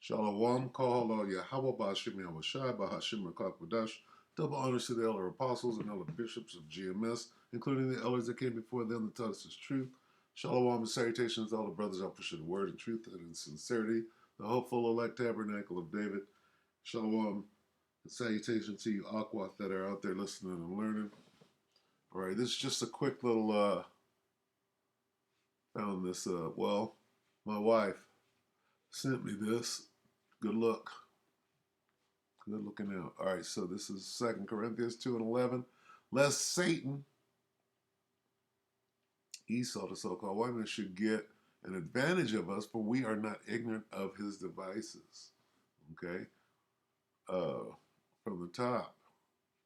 Shalom, Kahalo, Yahweh, Bashim, Yahushai, Bahashim, Rakakwadash. Double honors to the elder apostles and elder bishops of GMS, including the elders that came before them that taught us his truth. Shalom and salutations to all the brothers out pushing the word and truth and in sincerity, the hopeful elect tabernacle of David. Shalom and salutations to you, Aquath, that are out there listening and learning. All right, this is just a quick little, found this, my wife sent me this. Good luck. Good looking out. All right, so this is 2 Corinthians 2:11. Lest Satan, Esau, the so-called white man, should get an advantage of us, for we are not ignorant of his devices. Okay? From the top,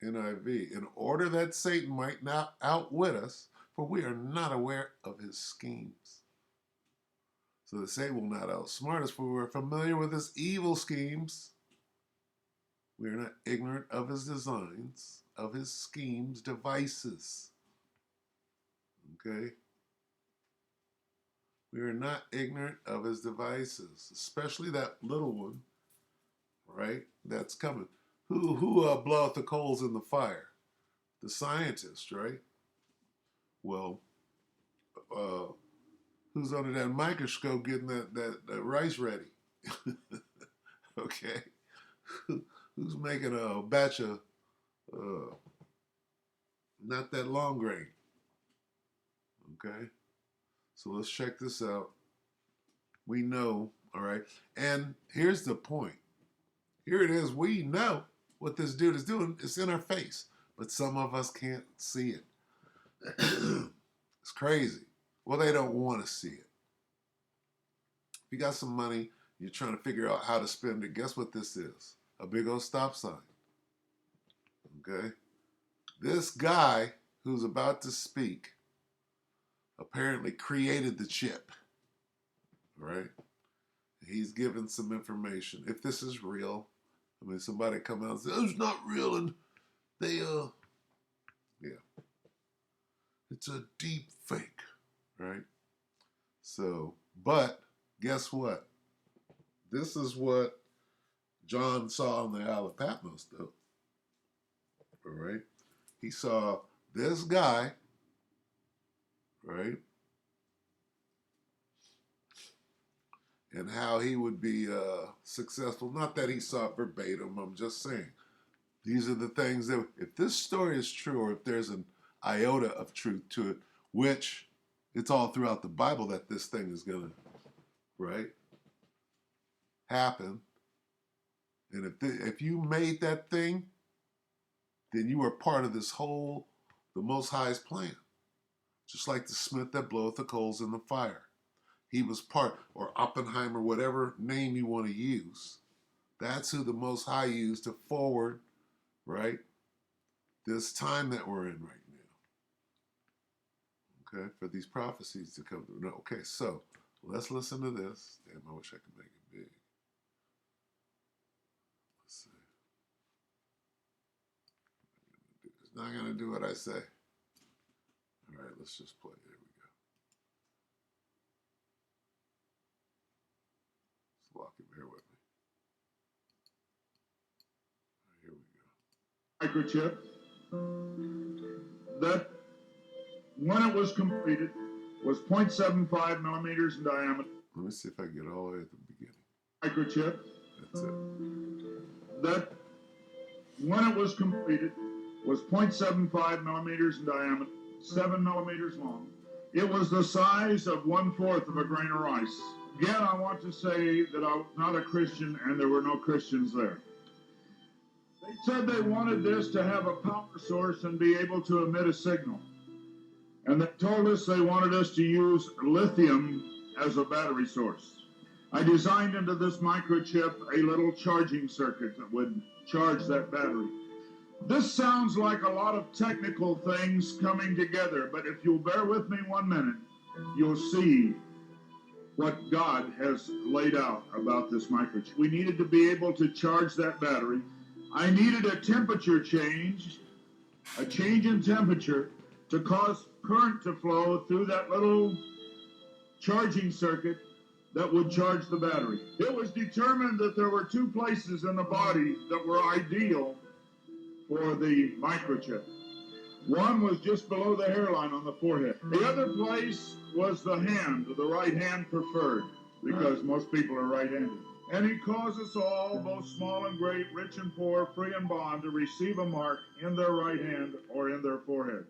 NIV. In order that Satan might not outwit us, for we are not aware of his schemes. So that Satan will not outsmart us, for we are familiar with his evil schemes. We are not ignorant of his designs, of his schemes, devices. Okay? We are not ignorant of his devices, especially that little one, right? That's coming. Who bloweth the coals in the fire? The scientist, right? Well, who's under that microscope getting that rice ready? Okay? Who's making a batch of not that long grain? Okay? So let's check this out. We know, all right? And here's the point. Here it is. We know what this dude is doing. It's in our face. But some of us can't see it. It's crazy. Well, they don't want to see it. If you got some money, you're trying to figure out how to spend it, guess what this is? A big old stop sign. Okay? This guy who's about to speak apparently created the chip. Right? He's given some information. If this is real, I mean, somebody come out and say, oh, it's not real, and they, yeah. It's a deep fake, right? So, but guess what? This is what John saw on the Isle of Patmos, though. All right? He saw this guy, right? And how he would be successful. Not that he saw it verbatim, I'm just saying. These are the things that, if this story is true, or if there's an iota of truth to it, which it's all throughout the Bible that this thing is going to, right, happen. And if you made that thing, then you are part of this whole, the Most High's plan. Just like the smith that bloweth the coals in the fire. He was part, or Oppenheimer, whatever name you want to use. That's who the Most High used to forward, right, this time that we're in right now. Okay, for these prophecies to come through. No, okay, so let's listen to this. Damn, I wish I could make it big. Let's see. It's not going to do what I say. All right, let's just play. There we go. Let's lock it. Bear with me. All right, here we go. Microchip that, when it was completed, was 0.75 millimeters in diameter. Let me see if I can get all the way at the beginning. Microchip. That's it. That, when it was completed, was 0.75 millimeters in diameter, 7 millimeters long. It was the size of 1/4 of a grain of rice. Again, I want to say that I was not a Christian and there were no Christians there. They said they wanted this to have a power source and be able to emit a signal. And they told us they wanted us to use lithium as a battery source. I designed into this microchip a little charging circuit that would charge that battery. This sounds like a lot of technical things coming together, but if you'll bear with me 1 minute, you'll see what God has laid out about this microchip. We needed to be able to charge that battery. I needed a temperature change, a change in temperature, to cause current to flow through that little charging circuit that would charge the battery. It was determined that there were 2 places in the body that were ideal for the microchip. One was just below the hairline on the forehead. The other place was the hand, the right hand preferred, because most people are right-handed. And he caused us all, both small and great, rich and poor, free and bond, to receive a mark in their right hand or in their forehead.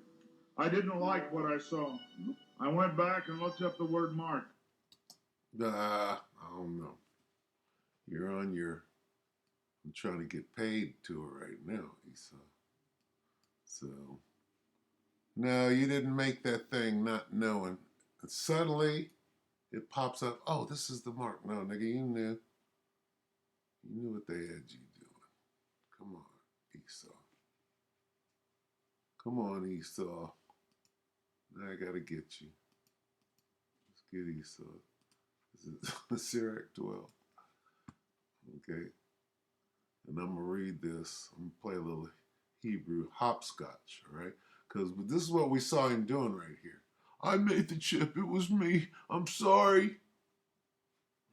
I didn't like what I saw. I went back and looked up the word mark. I don't know. You're on your, I'm trying to get paid tour right now, Esau. So, no, you didn't make that thing not knowing. And suddenly, it pops up, oh, this is the mark. No, nigga, you knew. You knew what they had you doing. Come on, Esau. Come on, Esau. Now I gotta get you. Let's get Esau. This is Sirach 12. Okay. And I'm gonna read this. I'm gonna play a little Hebrew hopscotch, all right? Because this is what we saw him doing right here. I made the chip. It was me. I'm sorry.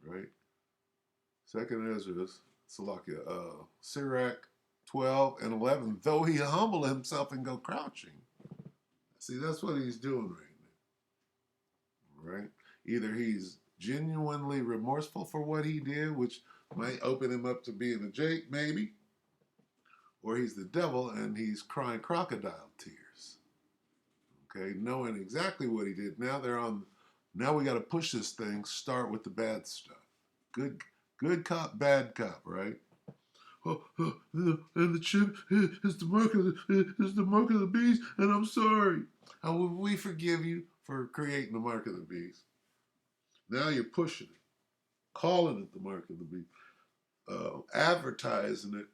Right? Second Ezra, Salakia, Sirach 12 and 11. Though he humble himself and go crouching. See, that's what he's doing right now. Right? Either he's genuinely remorseful for what he did, which might open him up to being a Jake, maybe. Or he's the devil and he's crying crocodile tears. Okay, knowing exactly what he did. Now now we got to push this thing, start with the bad stuff. Good cop, bad cop, right? And the chip is the mark of the beast, and I'm sorry. How will we forgive you for creating the mark of the beast? Now you're pushing it, calling it the mark of the beast, advertising it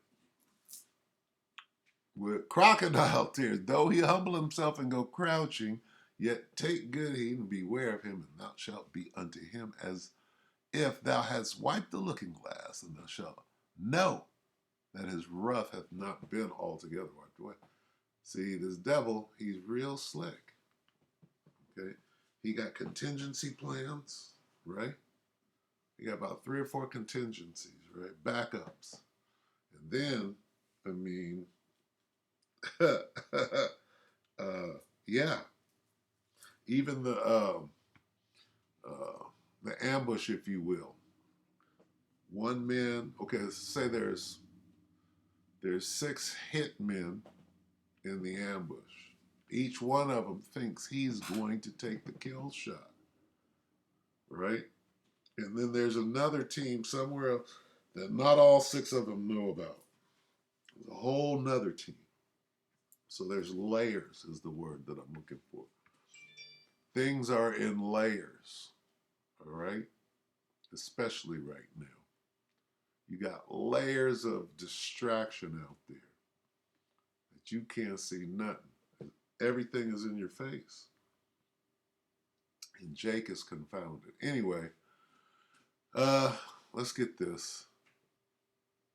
with crocodile tears. Though he humble himself and go crouching, yet take good heed and beware of him, and thou shalt be unto him as if thou hadst wiped the looking glass, and thou shalt know that his wrath hath not been altogether wiped away. See, this devil, he's real slick. Okay? He got contingency plans, right? He got about 3 or 4 contingencies, right? Backups. And then, I mean, yeah. Even the ambush, if you will. One man, okay, let's say there's 6 hitmen in the ambush. Each one of them thinks he's going to take the kill shot, right? And then there's another team somewhere else that not all 6 of them know about. There's a whole nother team. So there's layers is the word that I'm looking for. Things are in layers, all right? Especially right now. You got layers of distraction out there that you can't see nothing. Everything is in your face. And Jake is confounded. Anyway, let's get this.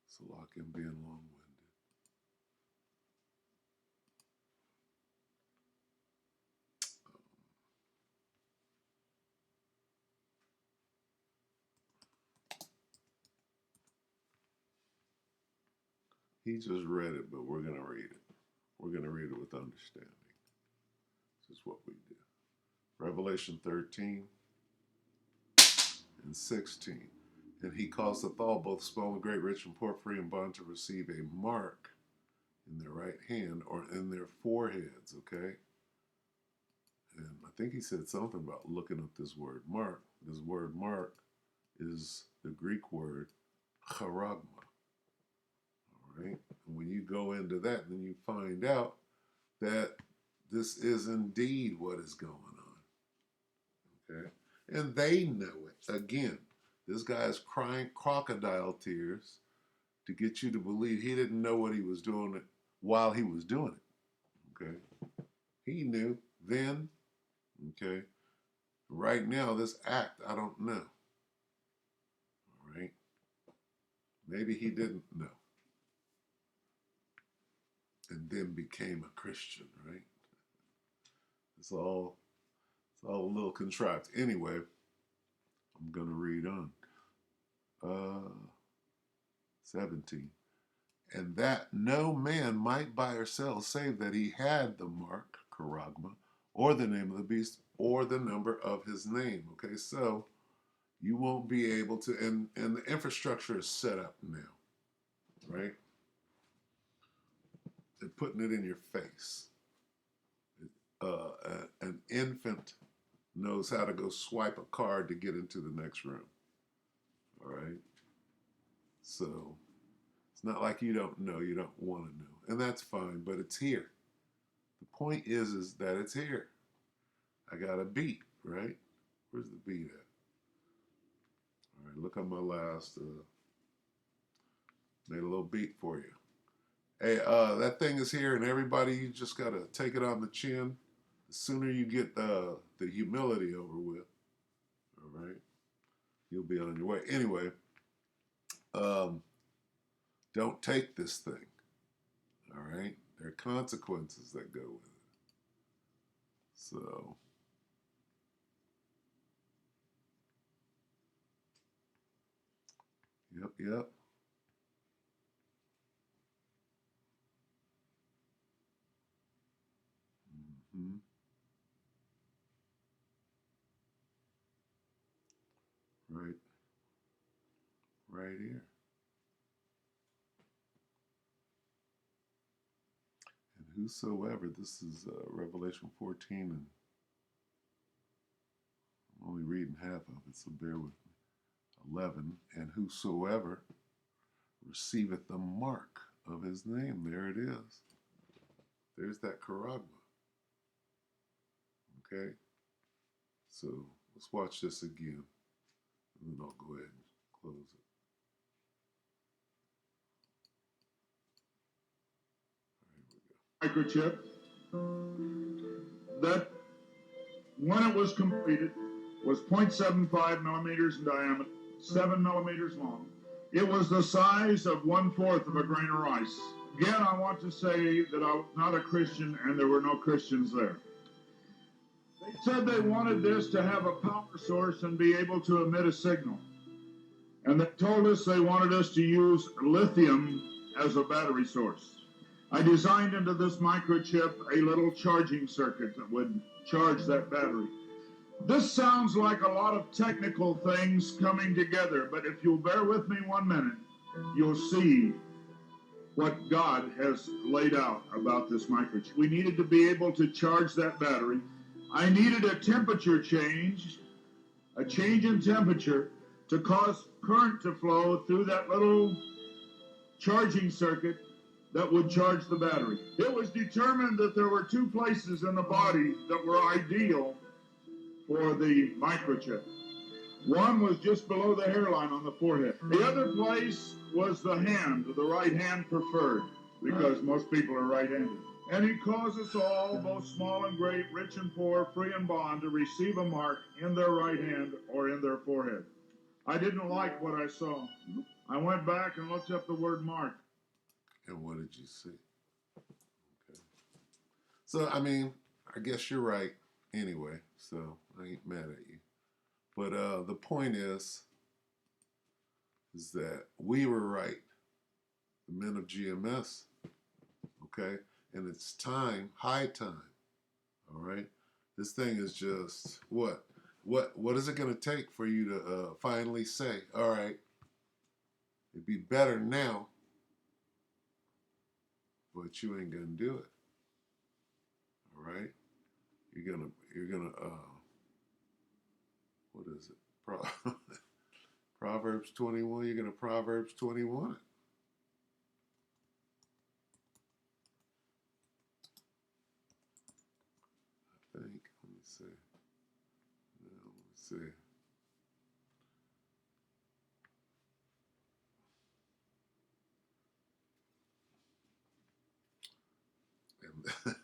So lock in being long-winded. He just read it, but we're going to read it. We're going to read it with understanding. This is what we do. Revelation 13 and 16. And he causeth all, both small and great, rich and poor, free and bond, to receive a mark in their right hand or in their foreheads, okay? And I think he said something about looking up this word mark. This word mark is the Greek word charagma. All right? And when you go into that, then you find out that this is indeed what is going on. Okay? And they know it. Again, this guy is crying crocodile tears to get you to believe he didn't know what he was doing while he was doing it. Okay? He knew then. Okay? Right now, this act, I don't know. All right? Maybe he didn't know. And then became a Christian, right? It's all a little contrived. Anyway, I'm going to read on. 17. And that no man might buy or sell save that he had the mark, charagma, or the name of the beast, or the number of his name. Okay, so you won't be able to, and the infrastructure is set up now, right? They're putting it in your face. An infant knows how to go swipe a card to get into the next room. All right. So it's not like you don't know, you don't want to know. And that's fine, but it's here. The point is that it's here. I got a beat, right? Where's the beat at? All right, look on my last, made a little beat for you. Hey, that thing is here, and everybody, you just got to take it on the chin. The sooner you get the humility over with, all right, you'll be on your way. Anyway, don't take this thing, all right? There are consequences that go with it. So, yep. Mm-hmm. Right here. And whosoever, this is Revelation 14, and I'm only reading half of it, so bear with me. 11, and whosoever receiveth the mark of his name, there it is. There's that charagma. Okay? So let's watch this again, and then I'll go ahead and close it. Microchip that, when it was completed, was 0.75 millimeters in diameter, 7 millimeters long. It was the size of 1/4 of a grain of rice. Again, I want to say that I was not a Christian and there were no Christians there. They said they wanted this to have a power source and be able to emit a signal. And they told us they wanted us to use lithium as a battery source. I designed into this microchip a little charging circuit that would charge that battery. This sounds like a lot of technical things coming together, but if you'll bear with me 1 minute, you'll see what God has laid out about this microchip. We needed to be able to charge that battery. I needed a temperature change, a change in temperature, to cause current to flow through that little charging circuit that would charge the battery. It was determined that there were 2 places in the body that were ideal for the microchip. One was just below the hairline on the forehead. The other place was the hand, the right hand preferred, because most people are right-handed. And he calls us all, both small and great, rich and poor, free and bond, to receive a mark in their right hand or in their forehead. I didn't like what I saw. I went back and looked up the word mark. And what did you see? Okay. So, I mean, I guess you're right anyway, so I ain't mad at you. But the point is that we were right, the men of GMS, okay? And it's time, high time, all right? This thing is just, what is it going to take for you to finally say, all right, it'd be better now, but you ain't going to do it, all right? You're gonna, what is it? Proverbs 21, you're going to Proverbs 21 it. I think, let me see. Let me see. And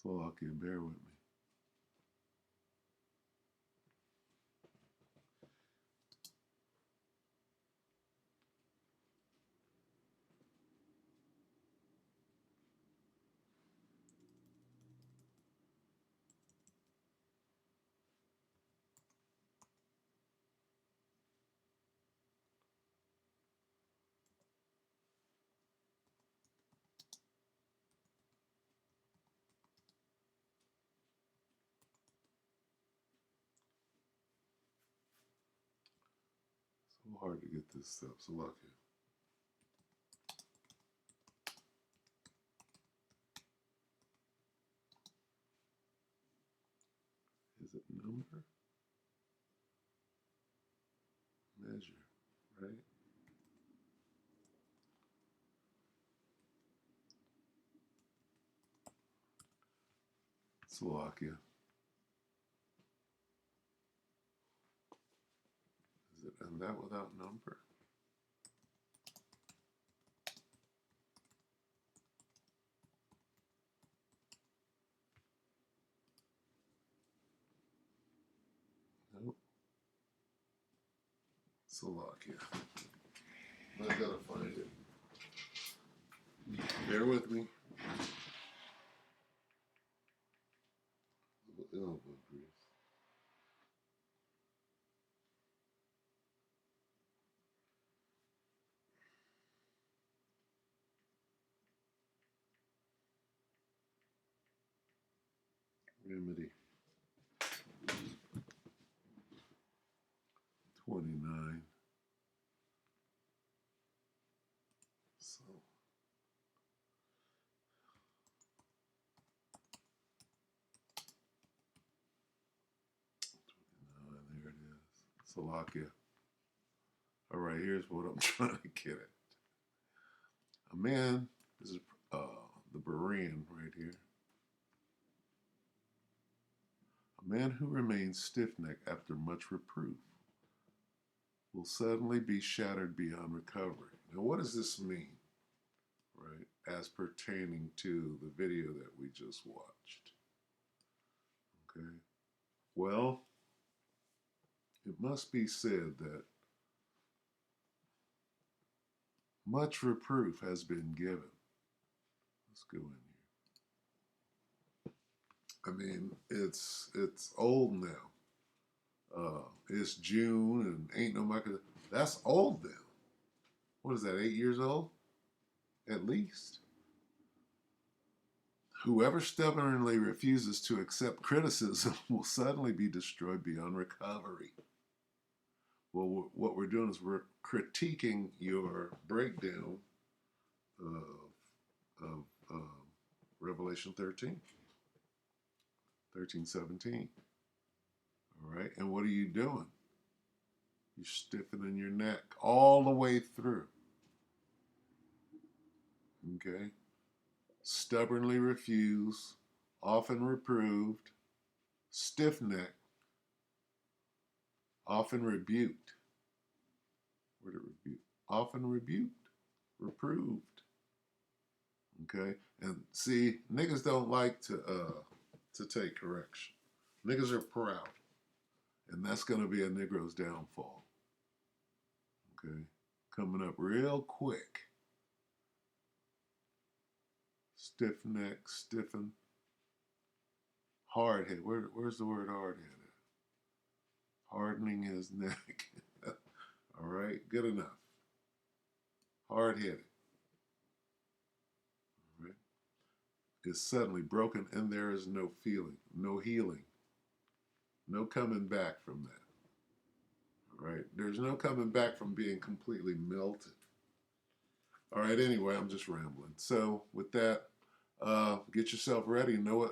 Slovakia, bear with me. So hard to get this stuff. Slovakia. Is it number? Measure, right? Slovakia. Is it and that without number? Nope. Slovakia. I gotta find it. Bear with me. Oh, remedy. 29. So 29, there it is. Slovakia. All right, here's what I'm trying to get at. A man, this is the Berean right here. A man who remains stiff-necked after much reproof will suddenly be shattered beyond recovery. Now, what does this mean, right, as pertaining to the video that we just watched? Okay. Well, it must be said that much reproof has been given. Let's go in here. I mean, it's old now. It's June and ain't no Michael. That's old now. What is that, 8 years old? At least. Whoever stubbornly refuses to accept criticism will suddenly be destroyed beyond recovery. Well, what we're doing is we're critiquing your breakdown of Revelation 13, 17. All right, and what are you doing? You're stiffening your neck all the way through. Okay? Stubbornly refuse, often reproved, stiff-necked, often rebuked. Word of rebuke. Often rebuked, reproved. Okay? And see, niggas don't like to take correction. Niggas are proud. And that's going to be a Negro's downfall. Okay? Coming up real quick. Stiff neck, stiffen, hard head. Where's the word hard head at? Hardening his neck. All right, good enough. Hard headed. All right. Is suddenly broken, and there is no feeling, no healing, no coming back from that. All right, there's no coming back from being completely melted. All right, anyway, I'm just rambling. So with that, get yourself ready. Know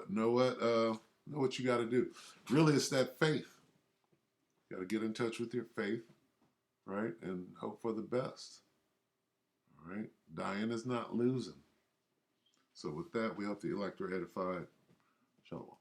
what you got to do. Really, it's that faith. You got to get in touch with your faith, right, and hope for the best. All right, dying is not losing. So with that, we hope the elect are edified. Shalom.